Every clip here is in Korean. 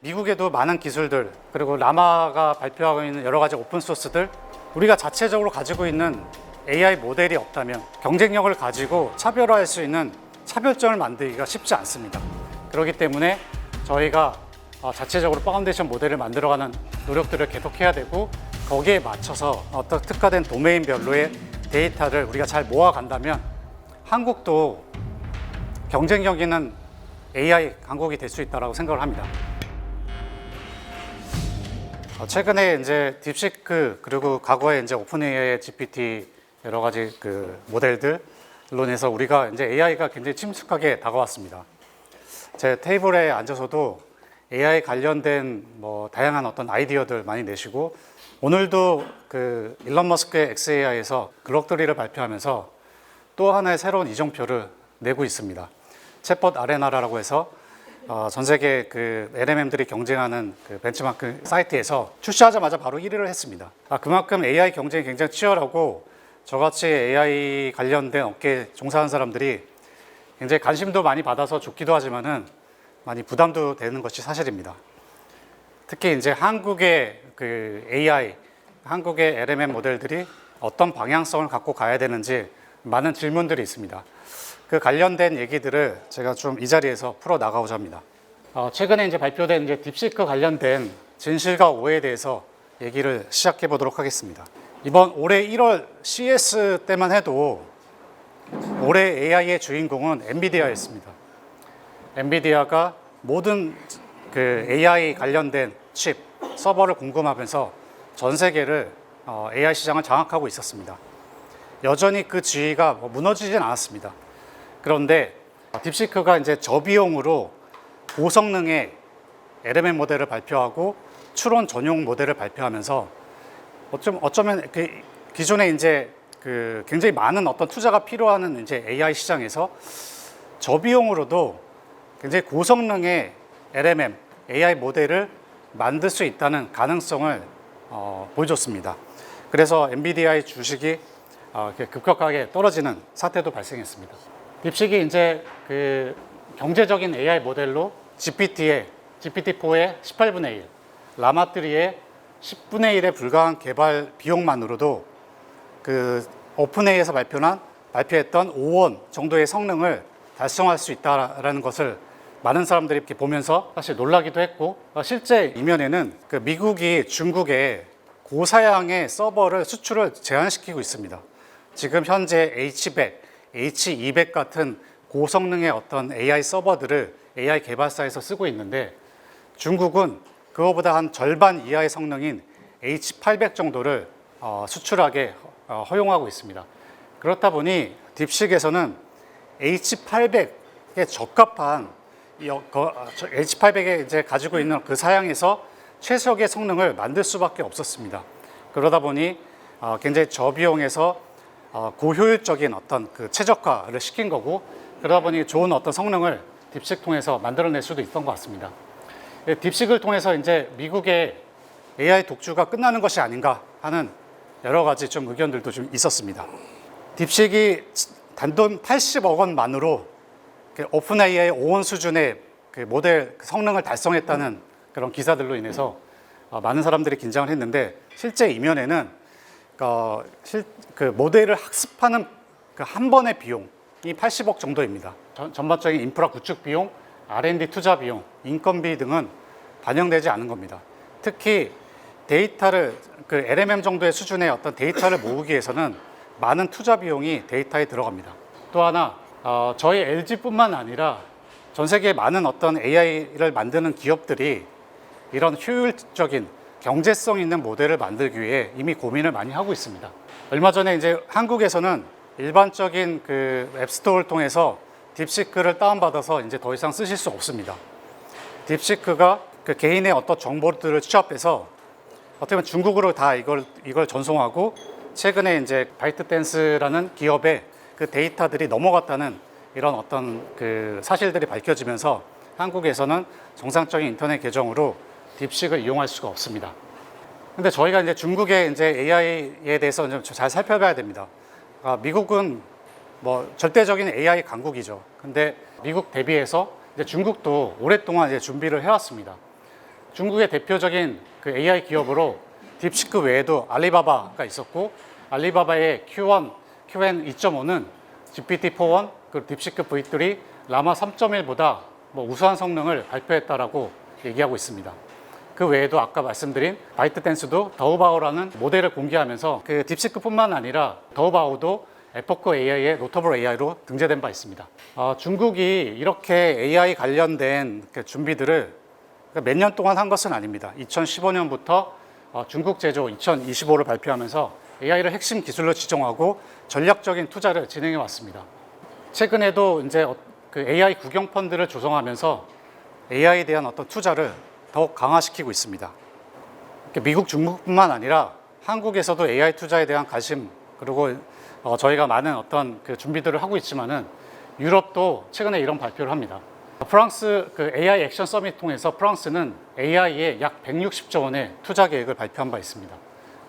미국에도 많은 기술들, 그리고 라마가 발표하고 있는 여러 가지 오픈소스들, 우리가 자체적으로 가지고 있는 AI 모델이 없다면 경쟁력을 가지고 차별화할 수 있는 차별점을 만들기가 쉽지 않습니다. 그렇기 때문에 저희가 자체적으로 파운데이션 모델을 만들어가는 노력들을 계속해야 되고, 거기에 맞춰서 어떤 특화된 도메인별로의 데이터를 우리가 잘 모아간다면 한국도 경쟁력 있는 AI 강국이 될 수 있다고 생각을 합니다. 최근에 이제 딥시크, 그리고 과거에 이제 오픈 AI, GPT 여러 가지 그 모델들로 인해서 우리가 이제 AI가 굉장히 친숙하게 다가왔습니다. 제 테이블에 앉아서도 AI 관련된 다양한 어떤 아이디어들 많이 내시고, 오늘도 그 일론 머스크의 xAI에서 글록들이를 발표하면서 또 하나의 새로운 이정표를 내고 있습니다. 챗봇 아레나라고 해서 전 세계 그 LMM들이 경쟁하는 그 벤치마크 사이트에서 출시하자마자 바로 1위를 했습니다. 그만큼 AI 경쟁이 굉장히 치열하고, 저같이 AI 관련된 업계에 종사하는 사람들이 굉장히 관심도 많이 받아서 좋기도 하지만은 많이 부담도 되는 것이 사실입니다. 특히 이제 한국의 그 AI, 한국의 LMM 모델들이 어떤 방향성을 갖고 가야 되는지 많은 질문들이 있습니다. 그 관련된 얘기들을 제가 좀 이 자리에서 풀어 나가고자 합니다. 최근에 이제 발표된 이제 딥시크 관련된 진실과 오해에 대해서 얘기를 시작해 보도록 하겠습니다. 이번 올해 1월 CES 때만 해도 올해 AI의 주인공은 엔비디아였습니다. 엔비디아가 모든 그 AI 관련된 칩, 서버를 공급하면서 전 세계를 AI 시장을 장악하고 있었습니다. 여전히 그 지위가 무너지진 않았습니다. 그런데 딥시크가 이제 저비용으로 고성능의 LMM 모델을 발표하고 추론 전용 모델을 발표하면서 어쩌면 그 기존에 이제 그 굉장히 많은 어떤 투자가 필요한 이제 AI 시장에서 저비용으로도 굉장히 고성능의 LMM, AI 모델을 만들 수 있다는 가능성을 보여줬습니다. 그래서 엔비디아의 주식이 급격하게 떨어지는 사태도 발생했습니다. 딥시크이 이제 그 경제적인 AI 모델로 GPT-4의 18분의 1, 라마3의 10분의 1에 불과한 개발 비용만으로도 그 오픈AI에서 발표했던 5원 정도의 성능을 달성할 수 있다는 것을 많은 사람들이 이렇게 보면서 사실 놀라기도 했고, 실제 이면에는 그 미국이 중국에 고사양의 서버를 수출을 제한시키고 있습니다. 지금 현재 H100, H200 같은 고성능의 어떤 AI 서버들을 AI 개발사에서 쓰고 있는데, 중국은 그거보다 한 절반 이하의 성능인 H800 정도를 수출하게 허용하고 있습니다. 그렇다 보니 딥시크에서는 H800에 적합한 H800에 이제 가지고 있는 그 사양에서 최적의 성능을 만들 수밖에 없었습니다. 그러다 보니 굉장히 저비용에서 고효율적인 어떤 그 최적화를 시킨 거고, 그러다 보니 좋은 어떤 성능을 딥시크 통해서 만들어낼 수도 있던 것 같습니다. 딥시크를 통해서 이제 미국의 AI 독주가 끝나는 것이 아닌가 하는 여러 가지 좀 의견들도 좀 있었습니다. 딥시크이 단돈 80억 원만으로 오픈 AI 5원 수준의 그 모델 성능을 달성했다는 그런 기사들로 인해서 많은 사람들이 긴장을 했는데, 실제 이면에는 그 모델을 학습하는 그 한 번의 비용이 80억 정도입니다. 전반적인 인프라 구축 비용, R&D 투자 비용, 인건비 등은 반영되지 않은 겁니다. 특히 데이터를 그 LMM 정도의 수준의 어떤 데이터를 모으기 위해서는 많은 투자 비용이 데이터에 들어갑니다. 또 하나, 저희 LG뿐만 아니라 전 세계 많은 어떤 AI를 만드는 기업들이 이런 효율적인 경제성 있는 모델을 만들기 위해 이미 고민을 많이 하고 있습니다. 얼마 전에 이제 한국에서는 일반적인 그 앱스토어를 통해서 딥시크를 다운받아서 이제 더 이상 쓰실 수 없습니다. 딥시크가 그 개인의 어떤 정보들을 취합해서 어떻게 보면 중국으로 다 이걸 전송하고, 최근에 이제 바이트댄스라는 기업에 그 데이터들이 넘어갔다는 이런 어떤 그 사실들이 밝혀지면서 한국에서는 정상적인 인터넷 계정으로 딥시크를 이용할 수가 없습니다. 근데 저희가 이제 중국의 이제 AI에 대해서 좀 잘 살펴봐야 됩니다. 미국은 절대적인 AI 강국이죠. 근데 미국 대비해서 이제 중국도 오랫동안 이제 준비를 해왔습니다. 중국의 대표적인 그 AI 기업으로 딥시크 외에도 알리바바가 있었고, 알리바바의 Q1, QN 2.5는 GPT-4.1, 그 딥시크 V3, 라마 3.1보다 우수한 성능을 발표했다라고 얘기하고 있습니다. 그 외에도 아까 말씀드린 바이트댄스도 더우바오라는 모델을 공개하면서 그 딥시크뿐만 아니라 더우바오도 에포크 AI의 노터블 AI로 등재된 바 있습니다. 중국이 이렇게 AI 관련된 그 준비들을 몇 년 동안 한 것은 아닙니다. 2015년부터 중국 제조 2025를 발표하면서 AI를 핵심 기술로 지정하고 전략적인 투자를 진행해 왔습니다. 최근에도 이제 그 AI 국영 펀드를 조성하면서 AI에 대한 어떤 투자를 더욱 강화시키고 있습니다. 미국, 중국뿐만 아니라 한국에서도 AI 투자에 대한 관심, 그리고 저희가 많은 어떤 그 준비들을 하고 있지만은 유럽도 최근에 이런 발표를 합니다. 프랑스 그 AI 액션 서밋 통해서 프랑스는 AI에 약 160조 원의 투자 계획을 발표한 바 있습니다.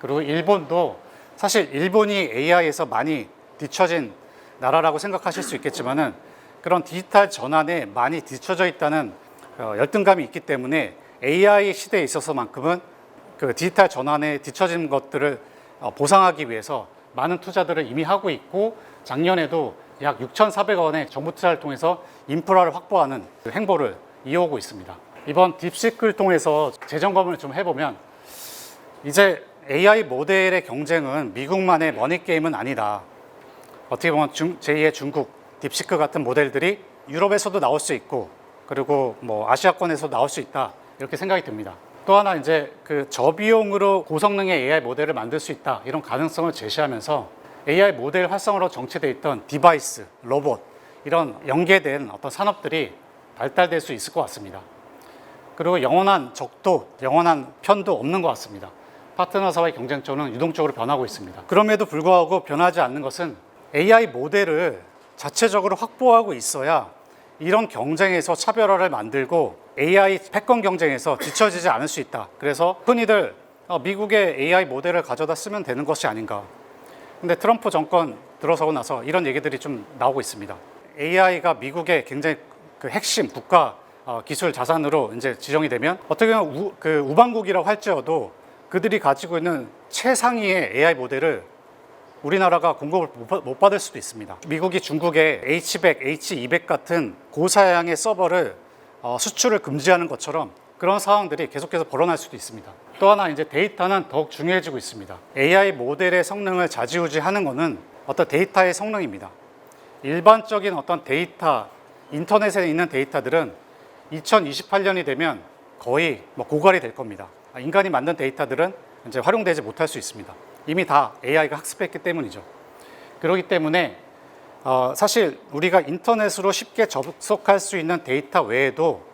그리고 일본도 사실 일본이 AI에서 많이 뒤처진 나라라고 생각하실 수 있겠지만은 그런 디지털 전환에 많이 뒤처져 있다는 열등감이 있기 때문에 AI 시대에 있어서만큼은 그 디지털 전환에 뒤처진 것들을 보상하기 위해서 많은 투자들을 이미 하고 있고, 작년에도 약 6,400억 원의 정부 투자를 통해서 인프라를 확보하는 그 행보를 이어오고 있습니다. 이번 딥시크를 통해서 재점검을 좀 해보면 이제 AI 모델의 경쟁은 미국만의 머니게임은 아니다. 어떻게 보면 제2의 중국, 딥시크 같은 모델들이 유럽에서도 나올 수 있고, 그리고 아시아권에서 나올 수 있다, 이렇게 생각이 듭니다. 또 하나 이제 그 저비용으로 고성능의 AI 모델을 만들 수 있다, 이런 가능성을 제시하면서 AI 모델 활성화로 정체되어 있던 디바이스, 로봇, 이런 연계된 어떤 산업들이 발달될 수 있을 것 같습니다. 그리고 영원한 적도, 영원한 편도 없는 것 같습니다. 파트너사와의 경쟁처는 유동적으로 변하고 있습니다. 그럼에도 불구하고 변하지 않는 것은 AI 모델을 자체적으로 확보하고 있어야 이런 경쟁에서 차별화를 만들고 AI 패권 경쟁에서 뒤처지지 않을 수 있다. 그래서 흔히들 미국의 AI 모델을 가져다 쓰면 되는 것이 아닌가. 근데 트럼프 정권 들어서고 나서 이런 얘기들이 좀 나오고 있습니다. AI가 미국의 굉장히 그 핵심 국가 기술 자산으로 이제 지정이 되면 어떻게 보면 우방국이라고 할지라도 그들이 가지고 있는 최상위의 AI 모델을 우리나라가 공급을 못 받을 수도 있습니다. 미국이 중국의 H100, H200 같은 고사양의 서버를 수출을 금지하는 것처럼 그런 상황들이 계속해서 벌어날 수도 있습니다. 또 하나 이제 데이터는 더욱 중요해지고 있습니다. AI 모델의 성능을 좌지우지하는 것은 어떤 데이터의 성능입니다. 일반적인 어떤 데이터, 인터넷에 있는 데이터들은 2028년이 되면 거의 고갈이 될 겁니다. 인간이 만든 데이터들은 이제 활용되지 못할 수 있습니다. 이미 다 AI가 학습했기 때문이죠. 그렇기 때문에 사실 우리가 인터넷으로 쉽게 접속할 수 있는 데이터 외에도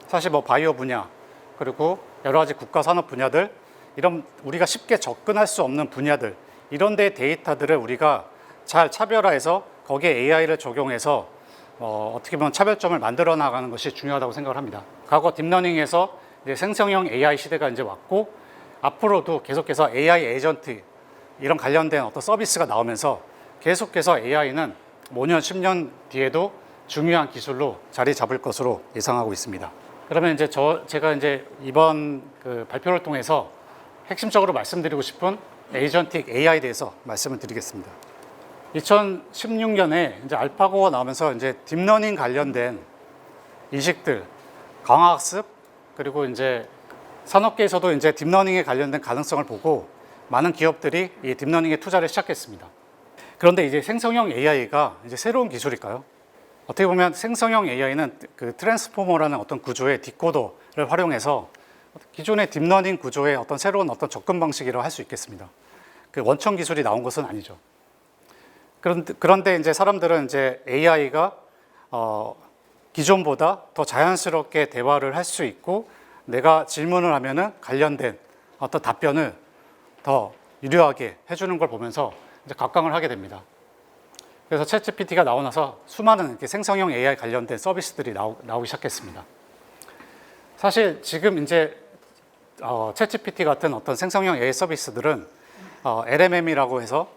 사실 바이오 분야, 그리고 여러 가지 국가 산업 분야들, 이런 우리가 쉽게 접근할 수 없는 분야들, 이런 데 데이터들을 우리가 잘 차별화해서 거기에 AI를 적용해서 어떻게 보면 차별점을 만들어 나가는 것이 중요하다고 생각을 합니다. 과거 딥러닝에서 이제 생성형 AI 시대가 이제 왔고, 앞으로도 계속해서 AI 에이전트 이런 관련된 어떤 서비스가 나오면서 계속해서 AI는 5년, 10년 뒤에도 중요한 기술로 자리 잡을 것으로 예상하고 있습니다. 그러면 이제 제가 이제 이번 그 발표를 통해서 핵심적으로 말씀드리고 싶은 에이전틱 AI에 대해서 말씀을 드리겠습니다. 2016년에 이제 알파고가 나오면서 이제 딥러닝 관련된 이식들, 강화학습, 그리고 이제 산업계에서도 이제 딥러닝에 관련된 가능성을 보고 많은 기업들이 이 딥러닝에 투자를 시작했습니다. 그런데 이제 생성형 AI가 이제 새로운 기술일까요? 어떻게 보면 생성형 AI는 그 트랜스포머라는 어떤 구조의 디코더를 활용해서 기존의 딥러닝 구조의 어떤 새로운 어떤 접근 방식이라고 할 수 있겠습니다. 그 원천 기술이 나온 것은 아니죠. 그런데 이제 사람들은 이제 AI가 기존보다 더 자연스럽게 대화를 할 수 있고, 내가 질문을 하면은 관련된 어떤 답변을 더 유려하게 해주는 걸 보면서 이제 각광을 하게 됩니다. 그래서 챗GPT가 나오고 나서 수많은 이렇게 생성형 AI 관련된 서비스들이 나오기 시작했습니다. 사실 지금 이제 챗GPT 같은 어떤 생성형 AI 서비스들은 LMM이라고 해서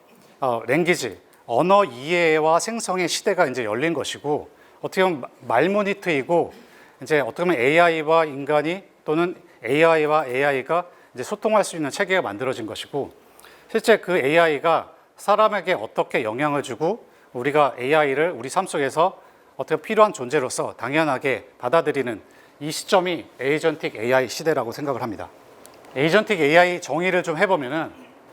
랭귀지, 언어 이해와 생성의 시대가 이제 열린 것이고, 어떻게 보면 말문이 트이고 이제 어떻게 보면 AI와 인간이 또는 AI와 AI가 이제 소통할 수 있는 체계가 만들어진 것이고, 실제 그 AI가 사람에게 어떻게 영향을 주고 우리가 AI를 우리 삶 속에서 어떻게 필요한 존재로서 당연하게 받아들이는 이 시점이 에이전틱 AI 시대라고 생각을 합니다. 에이전틱 AI 정의를 좀 해보면은,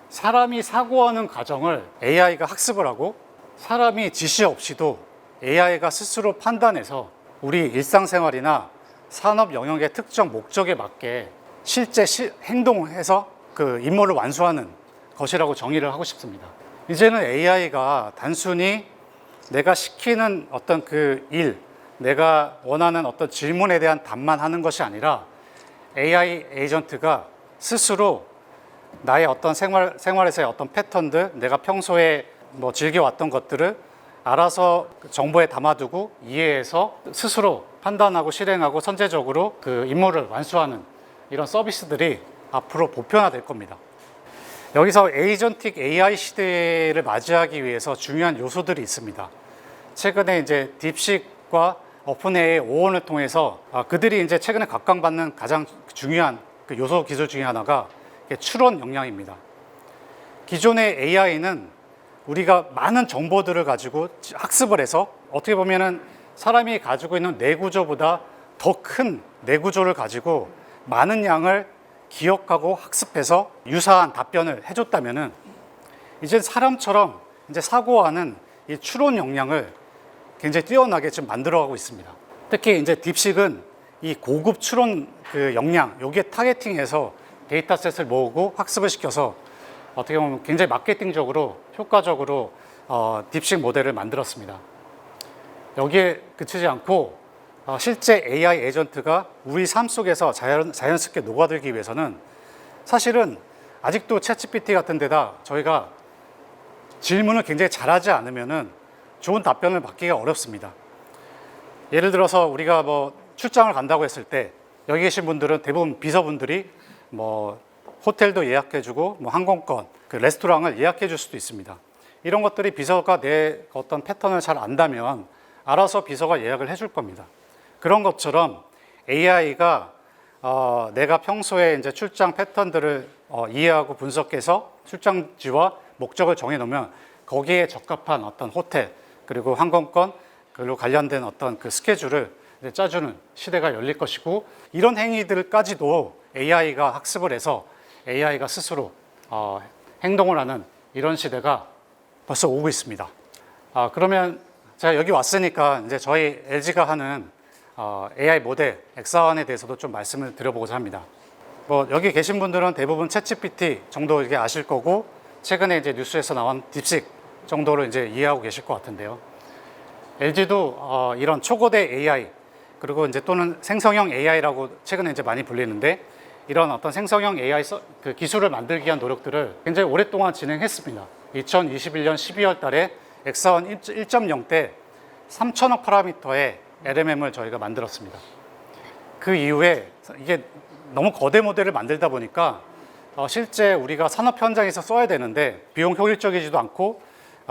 사람이 사고하는 과정을 AI가 학습을 하고 사람이 지시 없이도 AI가 스스로 판단해서 우리 일상생활이나 산업 영역의 특정 목적에 맞게 실제 행동해서 그 임무를 완수하는 것이라고 정의를 하고 싶습니다. 이제는 AI가 단순히 내가 시키는 어떤 그 일, 내가 원하는 어떤 질문에 대한 답만 하는 것이 아니라 AI 에이전트가 스스로 나의 어떤 생활에서의 어떤 패턴들, 내가 평소에 뭐 즐겨왔던 것들을 알아서 정보에 담아두고 이해해서 스스로 판단하고 실행하고 선제적으로 그 임무를 완수하는 이런 서비스들이 앞으로 보편화될 겁니다. 여기서 에이전틱 AI 시대를 맞이하기 위해서 중요한 요소들이 있습니다. 최근에 이제 딥식과 오픈AI 오온을 통해서 그들이 이제 최근에 각광받는 가장 중요한 그 요소 기술 중에 하나가 추론 역량입니다. 기존의 AI는 우리가 많은 정보들을 가지고 학습을 해서 어떻게 보면은 사람이 가지고 있는 뇌구조보다 더 큰 뇌구조를 가지고 많은 양을 기억하고 학습해서 유사한 답변을 해줬다면은, 이제 사람처럼 이제 사고하는 이 추론 역량을 굉장히 뛰어나게 지금 만들어가고 있습니다. 특히 이제 딥식은 이 고급 추론 그 역량, 여기에 타겟팅해서 데이터셋을 모으고 학습을 시켜서 어떻게 보면 굉장히 마케팅적으로 효과적으로 딥식 모델을 만들었습니다. 여기에 그치지 않고 실제 AI 에이전트가 우리 삶 속에서 자연스럽게 녹아들기 위해서는 사실은 아직도 챗GPT 같은 데다 저희가 질문을 굉장히 잘하지 않으면은 좋은 답변을 받기가 어렵습니다. 예를 들어서 우리가 뭐 출장을 간다고 했을 때 여기 계신 분들은 대부분 비서분들이 뭐 호텔도 예약해주고 뭐 항공권, 그 레스토랑을 예약해줄 수도 있습니다. 이런 것들이 비서가 내 어떤 패턴을 잘 안다면 알아서 비서가 예약을 해줄 겁니다. 그런 것처럼 AI가 내가 평소에 이제 출장 패턴들을 이해하고 분석해서 출장지와 목적을 정해놓으면 거기에 적합한 어떤 호텔, 그리고 항공권, 그리고 관련된 어떤 그 스케줄을 짜주는 시대가 열릴 것이고, 이런 행위들까지도 AI가 학습을 해서 AI가 스스로 행동을 하는 이런 시대가 벌써 오고 있습니다. 그러면 제가 여기 왔으니까 이제 저희 LG가 하는 AI 모델 엑사원에 대해서도 좀 말씀을 드려보고자 합니다. 뭐 여기 계신 분들은 대부분 챗GPT 정도 이게 아실 거고, 최근에 이제 뉴스에서 나온 딥식 정도를 이제 이해하고 계실 것 같은데요. LG도 이런 초거대 AI, 그리고 이제 또는 생성형 AI라고 최근에 이제 많이 불리는데, 이런 어떤 생성형 AI 그 기술을 만들기 위한 노력들을 굉장히 오랫동안 진행했습니다. 2021년 12월 달에 엑사원 1.0 때 3천억 파라미터의 LMM을 저희가 만들었습니다. 그 이후에 이게 너무 거대 모델을 만들다 보니까 실제 우리가 산업 현장에서 써야 되는데 비용 효율적이지도 않고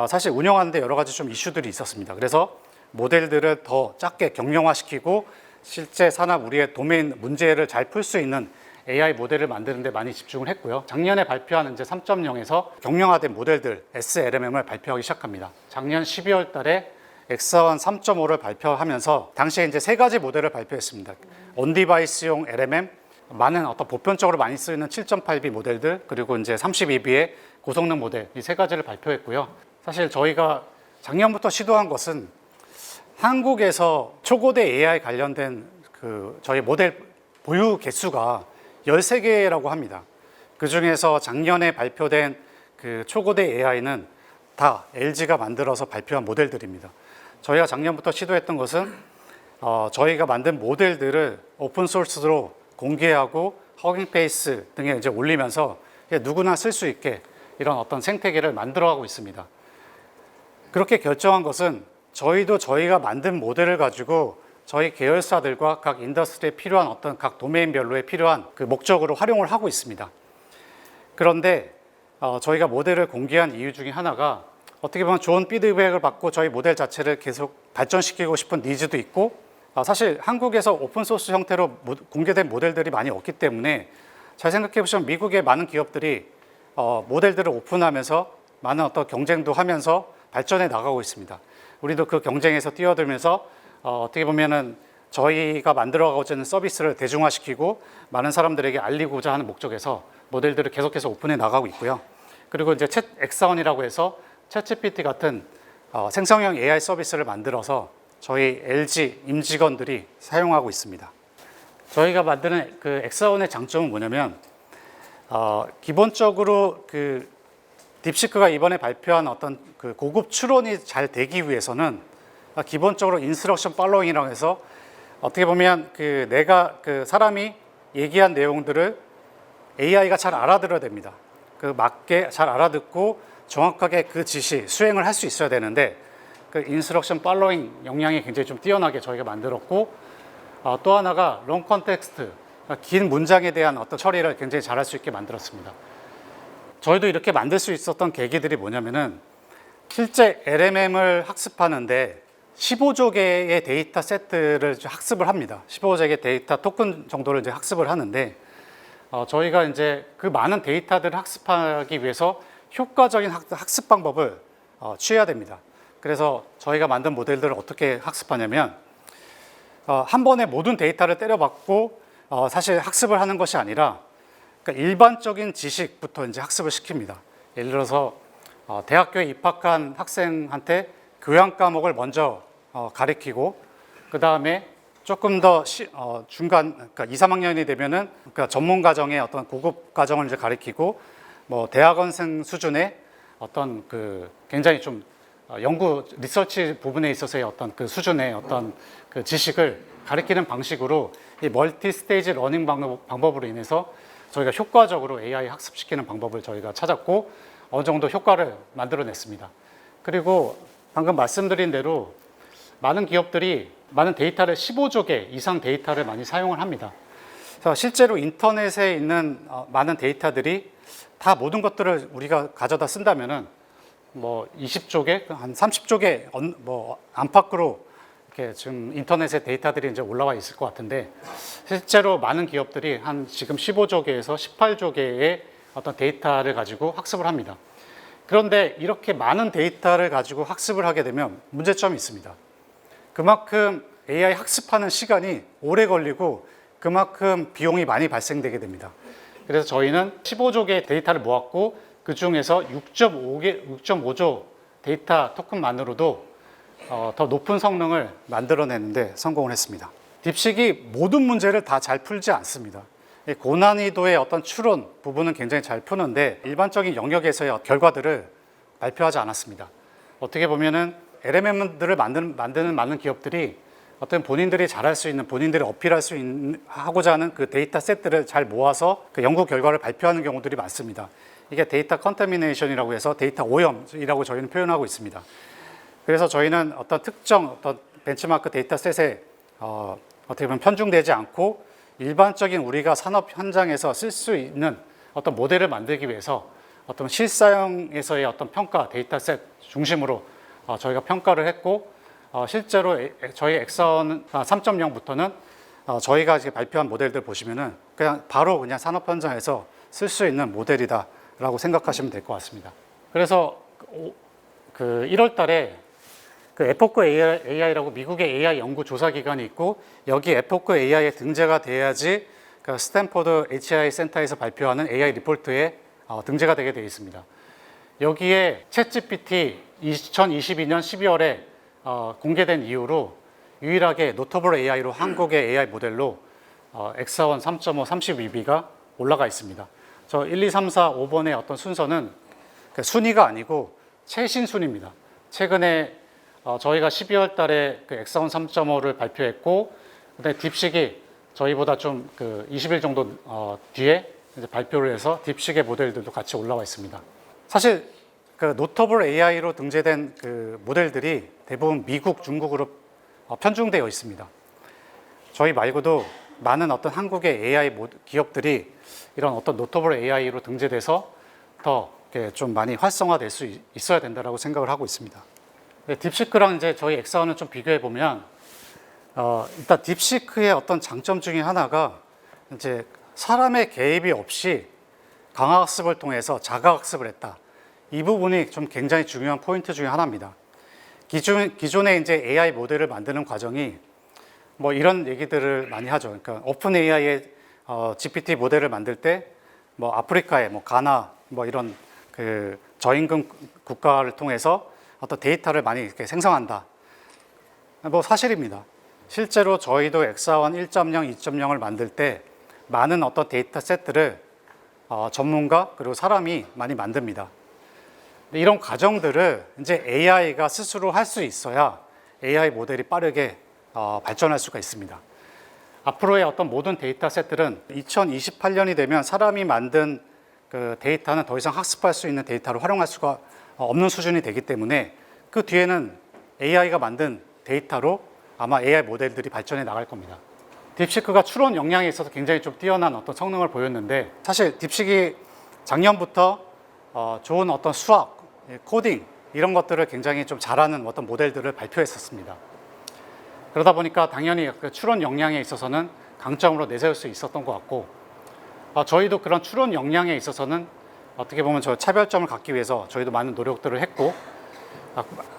사실 운영하는데 여러 가지 좀 이슈들이 있었습니다. 그래서 모델들을 더 작게 경량화시키고 실제 산업 우리의 도메인 문제를 잘 풀 수 있는 AI 모델을 만드는 데 많이 집중을 했고요. 작년에 발표한 이제 3.0에서 경량화된 모델들 SLMM을 발표하기 시작합니다. 작년 12월 달에 엑사원 3.5를 발표하면서 당시에 이제 세 가지 모델을 발표했습니다. 온디바이스용 LMM, 많은 어떤 보편적으로 많이 쓰이는 7.8B 모델들, 그리고 이제 32B의 고성능 모델, 이 세 가지를 발표했고요. 사실 저희가 작년부터 시도한 것은 한국에서 초고대 AI 관련된 그 저희 모델 보유 개수가 13개라고 합니다. 그 중에서 작년에 발표된 그 초고대 AI는 다 LG가 만들어서 발표한 모델들입니다. 저희가 작년부터 시도했던 것은 저희가 만든 모델들을 오픈소스로 공개하고 허깅페이스 등에 이제 올리면서 누구나 쓸 수 있게 이런 어떤 생태계를 만들어가고 있습니다. 그렇게 결정한 것은 저희도 저희가 만든 모델을 가지고 저희 계열사들과 각 인더스트리에 필요한 어떤 각 도메인별로에 필요한 그 목적으로 활용을 하고 있습니다. 그런데 저희가 모델을 공개한 이유 중에 하나가 어떻게 보면 좋은 피드백을 받고 저희 모델 자체를 계속 발전시키고 싶은 니즈도 있고, 사실 한국에서 오픈소스 형태로 공개된 모델들이 많이 없기 때문에 잘 생각해 보시면 미국의 많은 기업들이 모델들을 오픈하면서 많은 어떤 경쟁도 하면서 발전해 나가고 있습니다. 우리도 그 경쟁에서 뛰어들면서 어떻게 보면은 저희가 만들어가고자 하는 서비스를 대중화시키고 많은 사람들에게 알리고자 하는 목적에서 모델들을 계속해서 오픈해 나가고 있고요. 그리고 이제 챗 엑사원이라고 해서 챗GPT 같은 생성형 AI 서비스를 만들어서 저희 LG 임직원들이 사용하고 있습니다. 저희가 만드는 그 엑사원의 장점은 뭐냐면 기본적으로 그 딥시크가 이번에 발표한 어떤 그 고급 추론이 잘 되기 위해서는 기본적으로 인스트럭션 팔로잉이라고 해서 어떻게 보면 그 내가 그 사람이 얘기한 내용들을 AI가 잘 알아들어야 됩니다. 그 맞게 잘 알아듣고 정확하게 그 지시 수행을 할 수 있어야 되는데 그 인스트럭션 팔로잉 역량이 굉장히 좀 뛰어나게 저희가 만들었고 또 하나가 롱 컨텍스트 긴 문장에 대한 어떤 처리를 굉장히 잘할 수 있게 만들었습니다. 저희도 이렇게 만들 수 있었던 계기들이 뭐냐면은 실제 LMM을 학습하는데 15조 개의 데이터 세트를 학습을 합니다. 15조 개의 데이터 토큰 정도를 이제 학습을 하는데 저희가 이제 그 많은 데이터들을 학습하기 위해서 효과적인 학습 방법을 취해야 됩니다. 그래서 저희가 만든 모델들을 어떻게 학습하냐면 한 번에 모든 데이터를 때려박고 사실 학습을 하는 것이 아니라 그러니까 일반적인 지식부터 이제 학습을 시킵니다. 예를 들어서 대학교에 입학한 학생한테 교양 과목을 먼저 가르치고 그 다음에 조금 더 중간 그러니까 2, 3학년이 되면은 그러니까 전문 과정의 어떤 고급 과정을 이제 가르치고 뭐 대학원생 수준의 어떤 그 굉장히 좀 연구 리서치 부분에 있어서의 어떤 그 수준의 어떤 그 지식을 가르치는 방식으로 이 멀티 스테이지 러닝 방법으로 인해서 저희가 효과적으로 AI 학습시키는 방법을 저희가 찾았고 어느 정도 효과를 만들어냈습니다. 그리고 방금 말씀드린 대로 많은 기업들이 많은 데이터를 15조 개 이상 데이터를 많이 사용을 합니다. 그래서 실제로 인터넷에 있는 많은 데이터들이 다 모든 것들을 우리가 가져다 쓴다면은 뭐 20조 개, 한 30조 개 뭐 안팎으로 이렇게 지금 인터넷에 데이터들이 이제 올라와 있을 것 같은데 실제로 많은 기업들이 한 지금 15조 개에서 18조 개의 어떤 데이터를 가지고 학습을 합니다. 그런데 이렇게 많은 데이터를 가지고 학습을 하게 되면 문제점이 있습니다. 그만큼 AI 학습하는 시간이 오래 걸리고 그만큼 비용이 많이 발생되게 됩니다. 그래서 저희는 15조 개의 데이터를 모았고 그 중에서 6.5조 데이터 토큰만으로도 더 높은 성능을 만들어내는데 성공을 했습니다. 딥식이 모든 문제를 다 잘 풀지 않습니다. 고난이도의 어떤 추론 부분은 굉장히 잘 푸는데 일반적인 영역에서의 결과들을 발표하지 않았습니다. 어떻게 보면은 LMM들을 만드는 많은 기업들이 어떤 본인들이 잘할 수 있는, 본인들이 어필할 수 있는, 하고자 하는 그 데이터 셋들을 잘 모아서 그 연구 결과를 발표하는 경우들이 많습니다. 이게 데이터 컨터미네이션이라고 해서 데이터 오염이라고 저희는 표현하고 있습니다. 그래서 저희는 어떤 특정 어떤 벤치마크 데이터 셋에 어떻게 보면 편중되지 않고 일반적인 우리가 산업 현장에서 쓸 수 있는 어떤 모델을 만들기 위해서 어떤 실사용에서의 어떤 평가 데이터 셋 중심으로 저희가 평가를 했고 실제로 저희 엑선 3.0부터는 저희가 지금 발표한 모델들 보시면은 그냥 바로 그냥 산업 현장에서 쓸 수 있는 모델이다라고 생각하시면 될 것 같습니다. 그래서 그 1월 달에 그 에포크 AI라고 미국의 AI 연구 조사 기관이 있고 여기 에포크 AI에 등재가 돼야지 그 스탠포드 HI 센터에서 발표하는 AI 리포트에 등재가 되게 되어 있습니다. 여기에 챗GPT 2022년 12월에 공개된 이후로 유일하게 노터블 AI로 한국의 AI 모델로 엑사원 3.5 32B가 올라가 있습니다. 저 1, 2, 3, 4, 5번의 어떤 순서는 순위가 아니고 최신 순위입니다. 최근에 저희가 12월 달에 그 엑사원 3.5를 발표했고 그다음에 딥식이 저희보다 좀 그 20일 정도 뒤에 이제 발표를 해서 딥식의 모델들도 같이 올라와 있습니다. 사실 그 노터블 AI로 등재된 그 모델들이 대부분 미국, 중국으로 편중되어 있습니다. 저희 말고도 많은 어떤 한국의 AI 기업들이 이런 어떤 노터블 AI로 등재돼서 더 좀 많이 활성화될 수 있어야 된다라고 생각을 하고 있습니다. 딥시크랑 이제 저희 엑사원을 좀 비교해 보면 일단 딥시크의 어떤 장점 중에 하나가 이제 사람의 개입이 없이 강화학습을 통해서 자가학습을 했다. 이 부분이 좀 굉장히 중요한 포인트 중에 하나입니다. 기존에 이제 AI 모델을 만드는 과정이 뭐 이런 얘기들을 많이 하죠. 그러니까 오픈 AI의 GPT 모델을 만들 때 뭐 아프리카의 뭐 가나 뭐 이런 그 저임금 국가를 통해서 어떤 데이터를 많이 이렇게 생성한다. 뭐 사실입니다. 실제로 저희도 엑사원 1.0, 2.0을 만들 때 많은 어떤 데이터 셋들을 전문가 그리고 사람이 많이 만듭니다. 이런 과정들을 이제 AI가 스스로 할 수 있어야 AI 모델이 빠르게 발전할 수가 있습니다. 앞으로의 어떤 모든 데이터 셋들은 2028년이 되면 사람이 만든 그 데이터는 더 이상 학습할 수 있는 데이터를 활용할 수가 없는 수준이 되기 때문에 그 뒤에는 AI가 만든 데이터로 아마 AI 모델들이 발전해 나갈 겁니다. 딥시크가 추론 역량에 있어서 굉장히 좀 뛰어난 어떤 성능을 보였는데 사실 딥시크가 작년부터 좋은 어떤 수학, 코딩 이런 것들을 굉장히 좀 잘하는 어떤 모델들을 발표했었습니다. 그러다 보니까 당연히 그 추론 역량에 있어서는 강점으로 내세울 수 있었던 것 같고 저희도 그런 추론 역량에 있어서는 어떻게 보면 저 차별점을 갖기 위해서 저희도 많은 노력들을 했고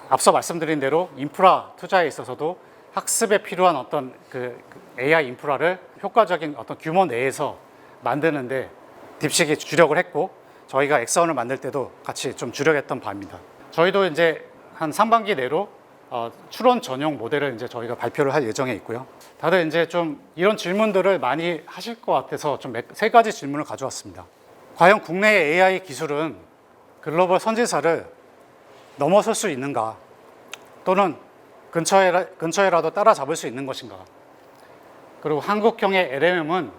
앞서 말씀드린 대로 인프라 투자에 있어서도 학습에 필요한 어떤 그 AI 인프라를 효과적인 어떤 규모 내에서 만드는데 딥시크이 주력을 했고 저희가 엑사원을 만들 때도 같이 좀 주력했던 바입니다. 저희도 이제 한 상반기 내로 추론 전용 모델을 이제 저희가 발표를 할 예정에 있고요. 다들 이제 좀 이런 질문들을 많이 하실 것 같아서 좀 세 가지 질문을 가져왔습니다. 과연 국내의 AI 기술은 글로벌 선진사를 넘어설 수 있는가? 또는 근처에라도 따라잡을 수 있는 것인가? 그리고 한국형의 LLM은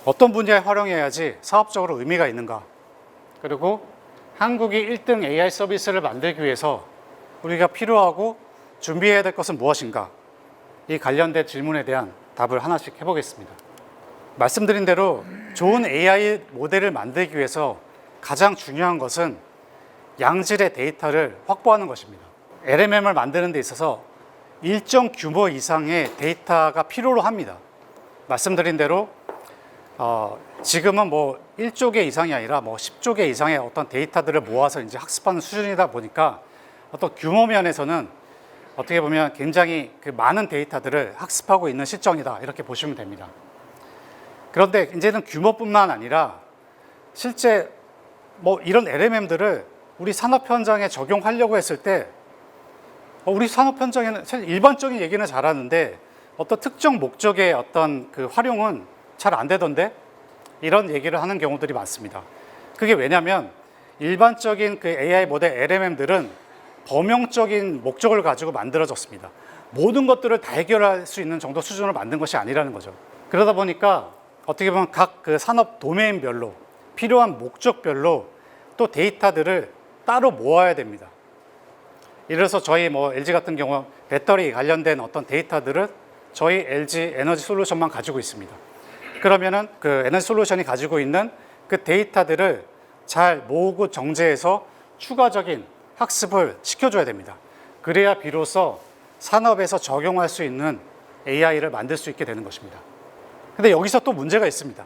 어떤 분야에 활용해야지 사업적으로 의미가 있는가? 그리고 한국이 1등 AI 서비스를 만들기 위해서 우리가 필요하고 준비해야 될 것은 무엇인가? 이 관련된 질문에 대한 답을 하나씩 해보겠습니다. 말씀드린 대로 좋은 AI 모델을 만들기 위해서 가장 중요한 것은 양질의 데이터를 확보하는 것입니다. LMM을 만드는 데 있어서 일정 규모 이상의 데이터가 필요로 합니다. 말씀드린 대로 지금은 뭐 1조 개 이상이 아니라 뭐 10조 개 이상의 어떤 데이터들을 모아서 이제 학습하는 수준이다 보니까 어떤 규모 면에서는 어떻게 보면 굉장히 그 많은 데이터들을 학습하고 있는 시점이다 이렇게 보시면 됩니다. 그런데 이제는 규모뿐만 아니라 실제 뭐 이런 LMM들을 우리 산업 현장에 적용하려고 했을 때 우리 산업 현장에는 사실 일반적인 얘기는 잘하는데 어떤 특정 목적의 어떤 그 활용은 잘 안 되던데 이런 얘기를 하는 경우들이 많습니다. 그게 왜냐하면 일반적인 그 AI 모델 LMM들은 범용적인 목적을 가지고 만들어졌습니다. 모든 것들을 다 해결할 수 있는 정도 수준으로 만든 것이 아니라는 거죠. 그러다 보니까 어떻게 보면 각 그 산업 도메인별로 필요한 목적별로 또 데이터들을 따로 모아야 됩니다. 예를 들어서 저희 뭐 LG 같은 경우 배터리 관련된 어떤 데이터들은 저희 LG 에너지 솔루션만 가지고 있습니다. 그러면은 그 에너지 솔루션이 가지고 있는 그 데이터들을 잘 모으고 정제해서 추가적인 학습을 시켜줘야 됩니다. 그래야 비로소 산업에서 적용할 수 있는 AI를 만들 수 있게 되는 것입니다. 근데 여기서 또 문제가 있습니다.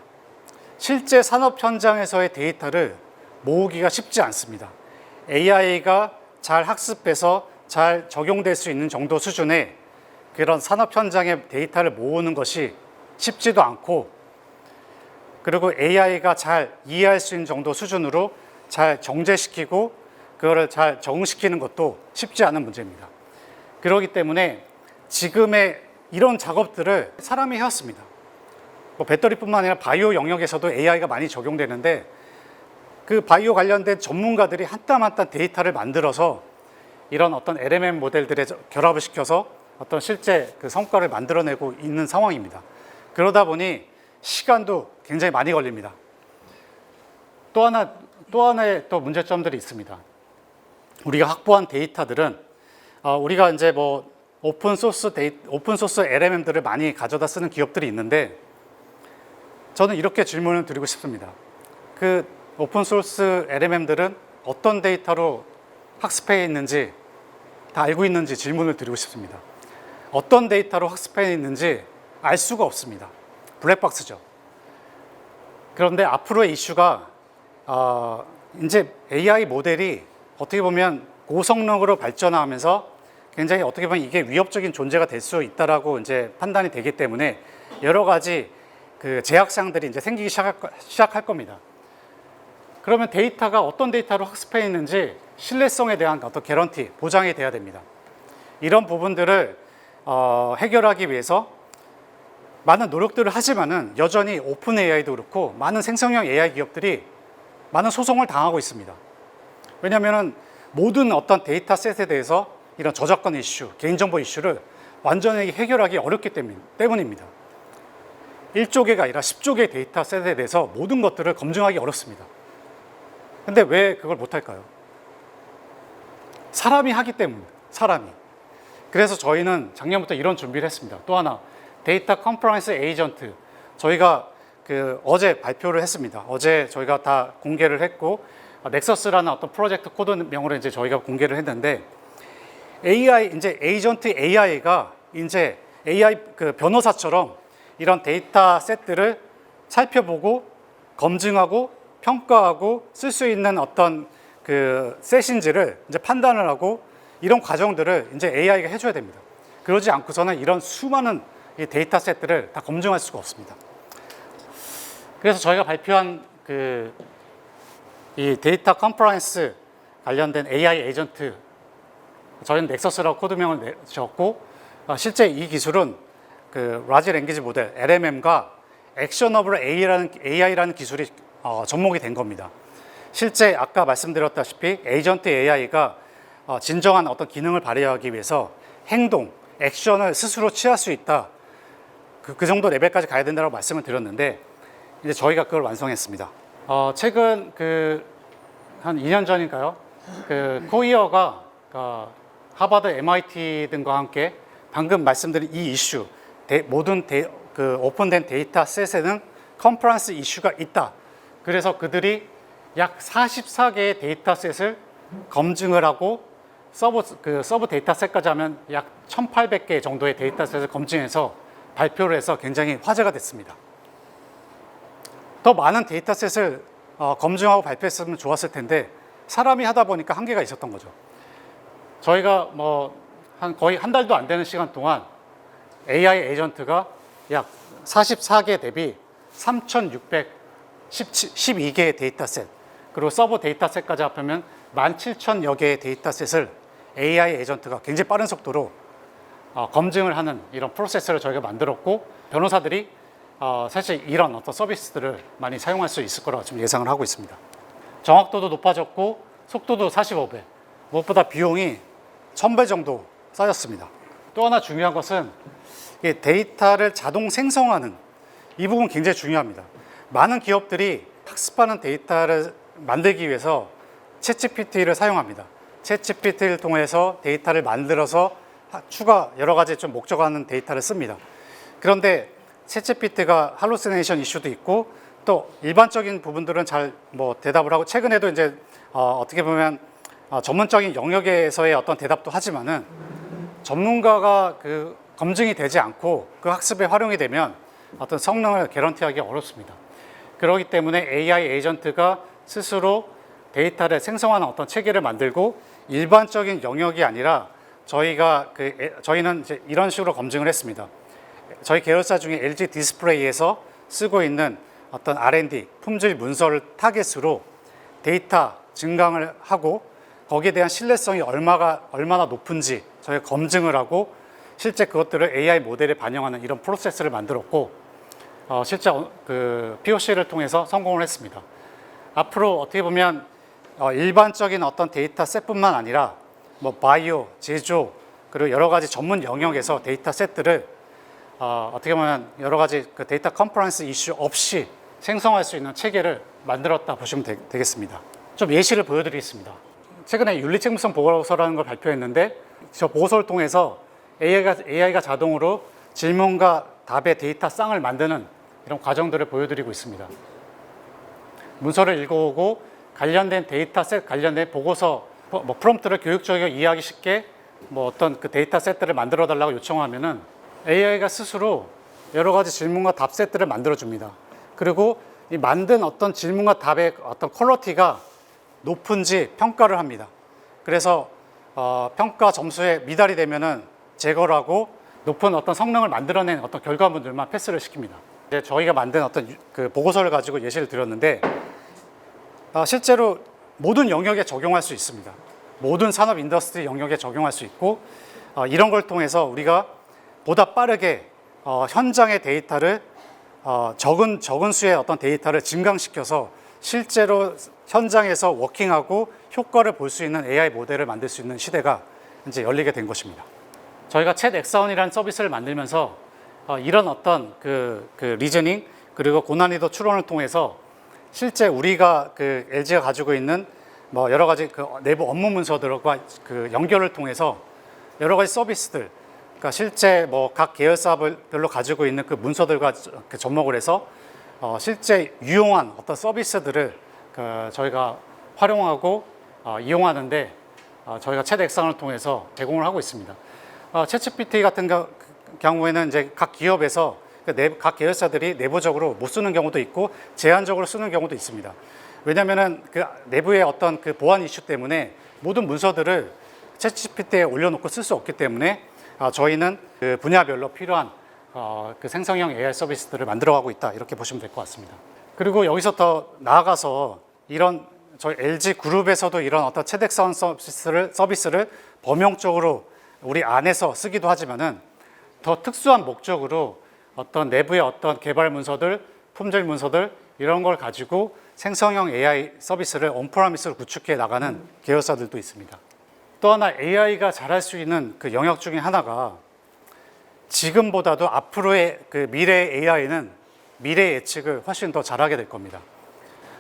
실제 산업 현장에서의 데이터를 모으기가 쉽지 않습니다. AI가 잘 학습해서 잘 적용될 수 있는 정도 수준의 그런 산업 현장의 데이터를 모으는 것이 쉽지도 않고 그리고 AI가 잘 이해할 수 있는 정도 수준으로 잘 정제시키고 그거를 잘 적응시키는 것도 쉽지 않은 문제입니다. 그렇기 때문에 지금의 이런 작업들을 사람이 해왔습니다. 뭐 배터리뿐만 아니라 바이오 영역에서도 AI가 많이 적용되는데 그 바이오 관련된 전문가들이 한 땀 한 땀 데이터를 만들어서 이런 어떤 LMM 모델들에 결합을 시켜서 어떤 실제 그 성과를 만들어내고 있는 상황입니다. 그러다 보니 시간도 굉장히 많이 걸립니다. 또 하나의 또 문제점들이 있습니다. 우리가 확보한 데이터들은 우리가 이제 뭐 오픈 소스 LMM들을 많이 가져다 쓰는 기업들이 있는데 저는 이렇게 질문을 드리고 싶습니다. 그 오픈 소스 LMM들은 어떤 데이터로 학습해 있는지 다 알고 있는지 질문을 드리고 싶습니다. 어떤 데이터로 학습해 있는지 알 수가 없습니다. 블랙박스죠. 그런데 앞으로의 이슈가 이제 AI 모델이 어떻게 보면 고성능으로 발전하면서 굉장히 어떻게 보면 이게 위협적인 존재가 될 수 있다라고 이제 판단이 되기 때문에 여러 가지 그 제약사항들이 이제 생기기 시작할 겁니다. 그러면 데이터가 어떤 데이터로 학습해 있는지 신뢰성에 대한 어떤 개런티, 보장이 돼야 됩니다. 이런 부분들을 해결하기 위해서 많은 노력들을 하지만은 여전히 오픈 AI도 그렇고 많은 생성형 AI 기업들이 많은 소송을 당하고 있습니다. 왜냐하면 모든 어떤 데이터셋에 대해서 이런 저작권 이슈, 개인정보 이슈를 완전히 해결하기 어렵기 때문입니다. 1조 개가 아니라 10조 개의 데이터셋에 대해서 모든 것들을 검증하기 어렵습니다. 근데 왜 그걸 못할까요? 사람이 하기 때문입니다. 사람이. 그래서 저희는 작년부터 이런 준비를 했습니다. 또 하나, 데이터 컴플라이언스 에이전트. 저희가 어제 발표를 했습니다. 어제 저희가 다 공개를 했고, 넥서스라는 어떤 프로젝트 코드명으로 이제 저희가 공개를 했는데, 이제 에이전트 AI가 이제 AI 변호사처럼 이런 데이터 셋들을 살펴보고 검증하고 평가하고 쓸 수 있는 어떤 셋인지를 이제 판단을 하고 이런 과정들을 이제 AI가 해줘야 됩니다. 그러지 않고서는 이런 수많은 이 데이터 셋들을 다 검증할 수가 없습니다. 그래서 저희가 발표한 이 데이터 컴플라이언스 관련된 AI 에이전트, 저희는 넥서스라고 코드명을 내셨고, 실제 이 기술은 라지 랭귀지 모델 LMM과 액셔너블 AI라는 기술이 접목이 된 겁니다. 실제 아까 말씀드렸다시피 에이전트 AI가 진정한 어떤 기능을 발휘하기 위해서 행동, 액션을 스스로 취할 수 있다. 그 정도 레벨까지 가야 된다고 말씀을 드렸는데 이제 저희가 그걸 완성했습니다. 최근 한 2년 전인가요? 코이어가 하버드, MIT 등과 함께 방금 말씀드린 이 이슈, 모든 오픈된 데이터 셋에는 컴플라이언스 이슈가 있다. 그래서 그들이 약 44개의 데이터셋을 검증을 하고 서브 데이터셋까지 하면 약 1,800개 정도의 데이터셋을 검증해서 발표를 해서 굉장히 화제가 됐습니다. 더 많은 데이터셋을 검증하고 발표했으면 좋았을 텐데 사람이 하다 보니까 한계가 있었던 거죠. 저희가 거의 한 달도 안 되는 시간 동안 AI 에이전트가 약 44개 대비 3,612개의 데이터셋, 그리고 서버 데이터셋까지 합하면 17,000여 개의 데이터셋을 AI 에이전트가 굉장히 빠른 속도로 검증을 하는 이런 프로세스를 저희가 만들었고, 변호사들이 사실 이런 어떤 서비스들을 많이 사용할 수 있을 거라고 지금 예상을 하고 있습니다. 정확도도 높아졌고 속도도 45배, 무엇보다 비용이 1,000배 정도 싸졌습니다. 또 하나 중요한 것은 데이터를 자동 생성하는 이 부분 굉장히 중요합니다. 많은 기업들이 학습하는 데이터를 만들기 위해서 챗GPT를 사용합니다. 챗GPT를 통해서 데이터를 만들어서 추가 여러 가지 좀 목적하는 데이터를 씁니다. 그런데 챗GPT가 할루시네이션 이슈도 있고 또 일반적인 부분들은 잘 대답을 하고, 최근에도 이제 어떻게 보면 전문적인 영역에서의 어떤 대답도 하지만은 전문가가 검증이 되지 않고 그 학습에 활용이 되면 어떤 성능을 개런티하기 어렵습니다. 그렇기 때문에 AI 에이전트가 스스로 데이터를 생성하는 어떤 체계를 만들고, 일반적인 영역이 아니라 저희는 이제 이런 식으로 검증을 했습니다. 저희 계열사 중에 LG 디스플레이에서 쓰고 있는 어떤 R&D, 품질 문서를 타겟으로 데이터 증강을 하고 거기에 대한 신뢰성이 얼마나 높은지 저희가 검증을 하고 실제 그것들을 AI 모델에 반영하는 이런 프로세스를 만들었고, 실제 POC를 통해서 성공을 했습니다. 앞으로 어떻게 보면 일반적인 어떤 데이터셋뿐만 아니라 바이오, 제조, 그리고 여러 가지 전문 영역에서 데이터셋들을 어떻게 보면 여러 가지 데이터 컴플라이언스 이슈 없이 생성할 수 있는 체계를 만들었다 보시면 되겠습니다. 좀 예시를 보여드리겠습니다. 최근에 윤리책임성 보고서라는 걸 발표했는데, 저 보고서를 통해서 AI가 자동으로 질문과 답의 데이터 쌍을 만드는 이런 과정들을 보여드리고 있습니다. 문서를 읽어오고 관련된 데이터셋 관련된 보고서 프롬프트를 교육적이고 이해하기 쉽게 뭐 어떤 그 데이터 셋들을 만들어 달라고 요청하면은 AI가 스스로 여러 가지 질문과 답 셋들을 만들어 줍니다. 그리고 이 만든 어떤 질문과 답의 어떤 퀄리티가 높은지 평가를 합니다. 그래서 평가 점수에 미달이 되면은 제거를 하고 높은 어떤 성능을 만들어낸 어떤 결과물들만 패스를 시킵니다. 이제 저희가 만든 어떤 그 보고서를 가지고 예시를 드렸는데 실제로 모든 영역에 적용할 수 있습니다. 모든 산업 인더스트리 영역에 적용할 수 있고 이런 걸 통해서 우리가 보다 빠르게 현장의 데이터를 적은 수의 어떤 데이터를 증강시켜서 실제로 현장에서 워킹하고 효과를 볼 수 있는 AI 모델을 만들 수 있는 시대가 이제 열리게 된 것입니다. 저희가 챗 엑사원이라는 서비스를 만들면서 이런 어떤 그 리저닝 그리고 고난이도 추론을 통해서 실제 우리가 그 LG가 가지고 있는 뭐 여러 가지 그 내부 업무 문서들과 그 연결을 통해서 여러 가지 서비스들, 그러니까 실제 뭐 각 계열사별로 가지고 있는 그 문서들과 접목을 해서 실제 유용한 어떤 서비스들을 저희가 활용하고 이용하는데 저희가 챗 엑사원을 통해서 제공을 하고 있습니다. 챗GPT 같은 경우에는 이제 각 기업에서 각 계열사들이 내부적으로 못 쓰는 경우도 있고 제한적으로 쓰는 경우도 있습니다. 왜냐하면은 그 내부의 어떤 그 보안 이슈 때문에 모든 문서들을 챗GPT에 올려놓고 쓸 수 없기 때문에 저희는 그 분야별로 필요한 그 생성형 AI 서비스들을 만들어가고 있다 이렇게 보시면 될 것 같습니다. 그리고 여기서 더 나아가서 이런 저희 LG 그룹에서도 이런 어떤 챗 엑사원 서비스를 범용적으로 우리 안에서 쓰기도 하지만은 더 특수한 목적으로 어떤 내부의 어떤 개발 문서들, 품질 문서들 이런 걸 가지고 생성형 AI 서비스를 온프라미스로 구축해 나가는 계열사들도 있습니다. 또 하나 AI가 잘할 수 있는 그 영역 중에 하나가 지금보다도 앞으로의 그 미래의 AI는 미래 예측을 훨씬 더 잘하게 될 겁니다.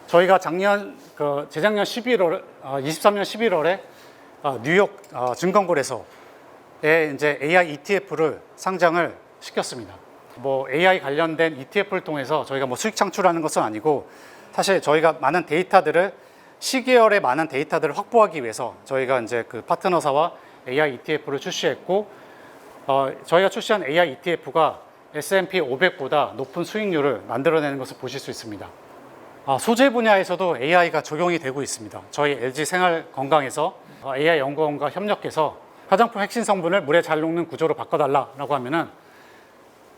저희가 재작년 11월, 23년 11월에 뉴욕 증권거래소에 이제 AI ETF를 상장을 시켰습니다. 뭐 AI 관련된 ETF를 통해서 저희가 뭐 수익 창출하는 것은 아니고 사실 저희가 많은 데이터들을 시계열의 많은 데이터들을 확보하기 위해서 저희가 이제 그 파트너사와 AI ETF를 출시했고 저희가 출시한 AI ETF가 S&P 500보다 높은 수익률을 만들어내는 것을 보실 수 있습니다. 소재 분야에서도 AI가 적용이 되고 있습니다. 저희 LG 생활건강에서 AI 연구원과 협력해서 화장품 핵심 성분을 물에 잘 녹는 구조로 바꿔달라고 하면은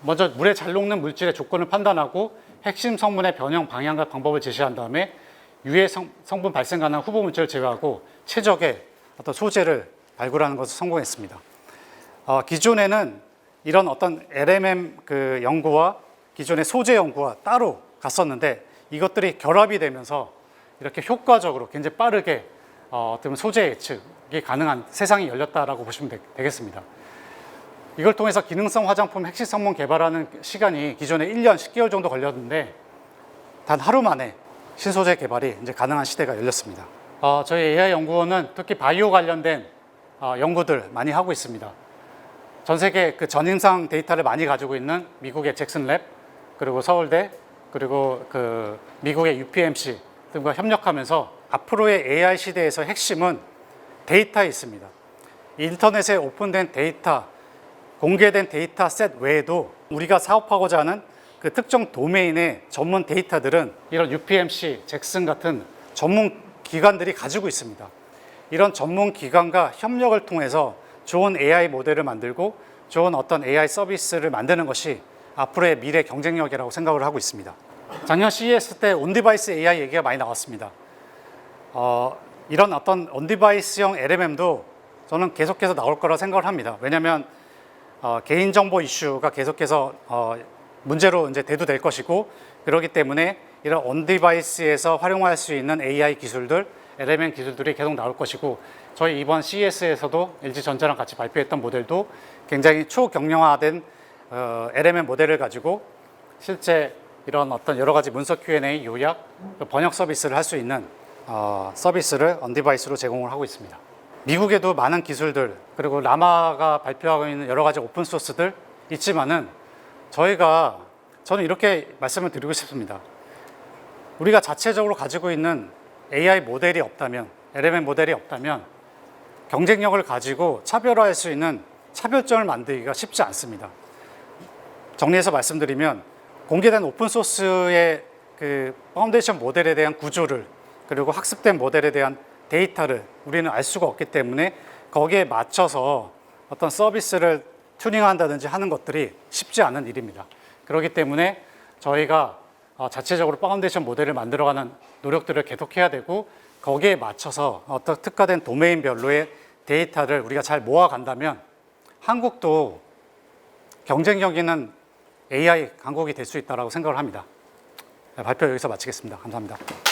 먼저 물에 잘 녹는 물질의 조건을 판단하고 핵심 성분의 변형 방향과 방법을 제시한 다음에 유해 성분 발생 가능한 후보 물질을 제외하고 최적의 어떤 소재를 발굴하는 것을 성공했습니다. 기존에는 이런 어떤 LMM 그 연구와 기존의 소재 연구와 따로 갔었는데 이것들이 결합이 되면서 이렇게 효과적으로 굉장히 빠르게 어떤 소재 예측이 가능한 세상이 열렸다라고 보시면 되겠습니다. 이걸 통해서 기능성 화장품 핵심 성분 개발하는 시간이 기존에 1년 10개월 정도 걸렸는데 단 하루 만에 신소재 개발이 이제 가능한 시대가 열렸습니다. 저희 AI 연구원은 특히 바이오 관련된 연구들 많이 하고 있습니다. 전 세계 그 전임상 데이터를 많이 가지고 있는 미국의 잭슨랩 그리고 서울대 그리고 그 미국의 UPMC 등과 협력하면서 앞으로의 AI 시대에서 핵심은 데이터에 있습니다. 인터넷에 오픈된 데이터, 공개된 데이터 셋 외에도 우리가 사업하고자 하는 그 특정 도메인의 전문 데이터들은 이런 UPMC, 잭슨 같은 전문 기관들이 가지고 있습니다. 이런 전문 기관과 협력을 통해서 좋은 AI 모델을 만들고 좋은 어떤 AI 서비스를 만드는 것이 앞으로의 미래 경쟁력이라고 생각을 하고 있습니다. 작년 CES 때 온디바이스 AI 얘기가 많이 나왔습니다. 이런 어떤 온디바이스형 LMM도 저는 계속해서 나올 거라 생각을 합니다. 왜냐하면 개인정보 이슈가 계속해서 문제로 이제 대두될 것이고 그렇기 때문에 이런 온디바이스에서 활용할 수 있는 AI 기술들, LMM 기술들이 계속 나올 것이고 저희 이번 CES에서도 LG전자랑 같이 발표했던 모델도 굉장히 초경량화된 LMM 모델을 가지고 실제 이런 어떤 여러 가지 문서 Q&A 요약, 번역 서비스를 할 수 있는 서비스를 온디바이스로 제공을 하고 있습니다. 미국에도 많은 기술들 그리고 라마가 발표하고 있는 여러 가지 오픈 소스들 있지만은 저는 이렇게 말씀을 드리고 싶습니다. 우리가 자체적으로 가지고 있는 AI 모델이 없다면, LMM 모델이 없다면 경쟁력을 가지고 차별화할 수 있는 차별점을 만들기가 쉽지 않습니다. 정리해서 말씀드리면 공개된 오픈소스의 그 파운데이션 모델에 대한 구조를 그리고 학습된 모델에 대한 데이터를 우리는 알 수가 없기 때문에 거기에 맞춰서 어떤 서비스를 튜닝한다든지 하는 것들이 쉽지 않은 일입니다. 그렇기 때문에 저희가 자체적으로 파운데이션 모델을 만들어가는 노력들을 계속해야 되고 거기에 맞춰서 어떤 특화된 도메인별로의 데이터를 우리가 잘 모아간다면 한국도 경쟁력 있는 AI 강국이 될 수 있다고 생각을 합니다. 발표 여기서 마치겠습니다. 감사합니다.